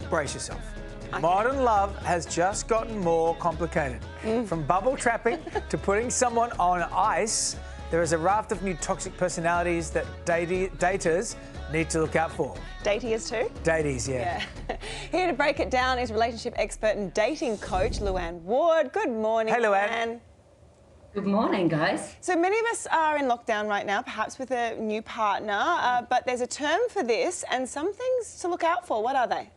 brace yourself. Modern love has just gotten more complicated. From bubble trapping to putting someone on ice, there is a raft of new toxic personalities that daters need to look out for. Datiers too? Daties, yeah. Here to break it down is relationship expert and dating coach, Luann Ward. Good morning, Hey, Luann. Good morning, guys. So many of us are in lockdown right now, perhaps with a new partner, but there's a term for this and some things to look out for. What are they?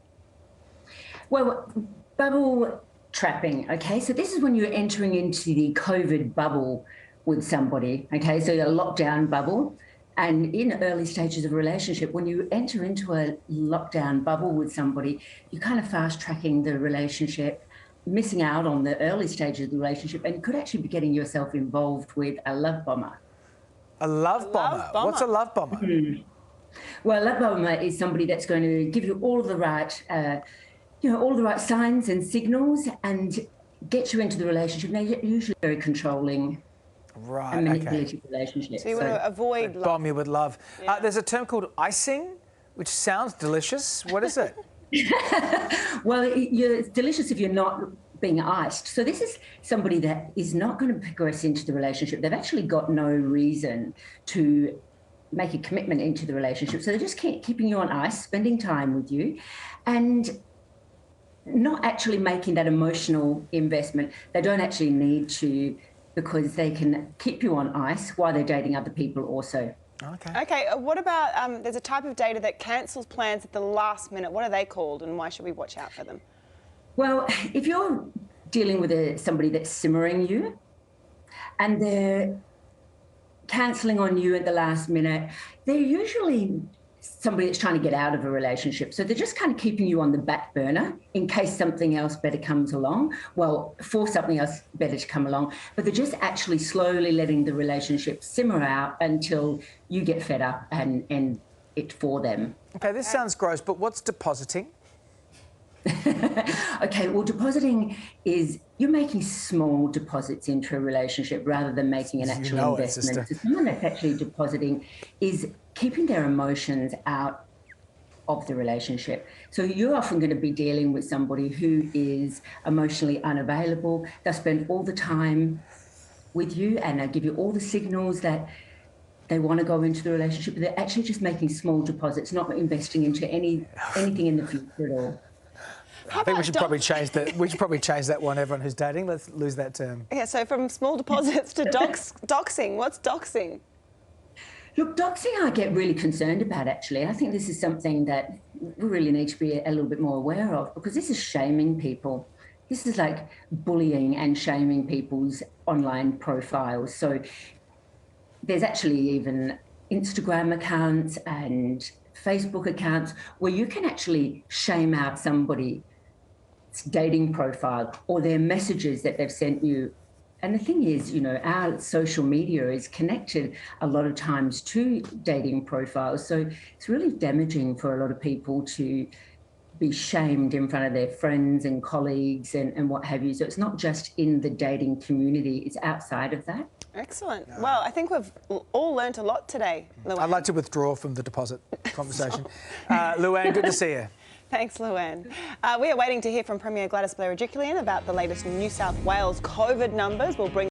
Well, bubble trapping, okay? So this is when you're entering into the COVID bubble with somebody, okay? So a lockdown bubble. And in early stages of a relationship, when you enter into a lockdown bubble with somebody, you're kind of fast-tracking the relationship, missing out on the early stages of the relationship, and you could actually be getting yourself involved with a love bomber. A love bomber? What's a love bomber? Well, a love bomber is somebody that's going to give you all of the right... all the right signs and signals and get you into the relationship. They're usually very controlling and manipulative relationships. So you want to avoid love. Bomb you with love. Yeah. There's a term called icing, which sounds delicious. What is it? Well, it's delicious if you're not being iced. So this is somebody that is not going to progress into the relationship. They've actually got no reason to make a commitment into the relationship. So they're just keeping you on ice, spending time with you, and not actually making that emotional investment. They don't actually need to, because they can keep you on ice while they're dating other people also. Okay, what about, there's a type of dater that cancels plans at the last minute. What are they called and why should we watch out for them? Well, if you're dealing with somebody that's simmering you and they're cancelling on you at the last minute, they're usually somebody that's trying to get out of a relationship. So they're just kind of keeping you on the back burner in case something else better comes along. Well, for something else better to come along, but they're just actually slowly letting the relationship simmer out until you get fed up and end it for them. Okay, this sounds gross, but what's depositing? Okay, well, depositing is you're making small deposits into a relationship rather than making an actual investment. So someone that's actually depositing is keeping their emotions out of the relationship. So you're often going to be dealing with somebody who is emotionally unavailable. They'll spend all the time with you and they'll give you all the signals that they want to go into the relationship, but they're actually just making small deposits, not investing into anything in the future at all. I think we should probably change that. We should probably change that one. Everyone who's dating, let's lose that term. Yeah. So from small deposits to doxing. What's doxing? Look, doxing I get really concerned about, actually. I think this is something that we really need to be a little bit more aware of, because this is shaming people. This is like bullying and shaming people's online profiles. So there's actually even Instagram accounts and Facebook accounts where you can actually shame out somebody's dating profile or their messages that they've sent you. And the thing is, our social media is connected a lot of times to dating profiles. So it's really damaging for a lot of people to be shamed in front of their friends and colleagues and what have you. So it's not just in the dating community, it's outside of that. Excellent. Well, I think we've all learnt a lot today, Luann. I'd like to withdraw from the deposit conversation. Luann, good to see you. Thanks, Luann. We are waiting to hear from Premier Gladys Berejiklian about the latest New South Wales COVID numbers. We'll bring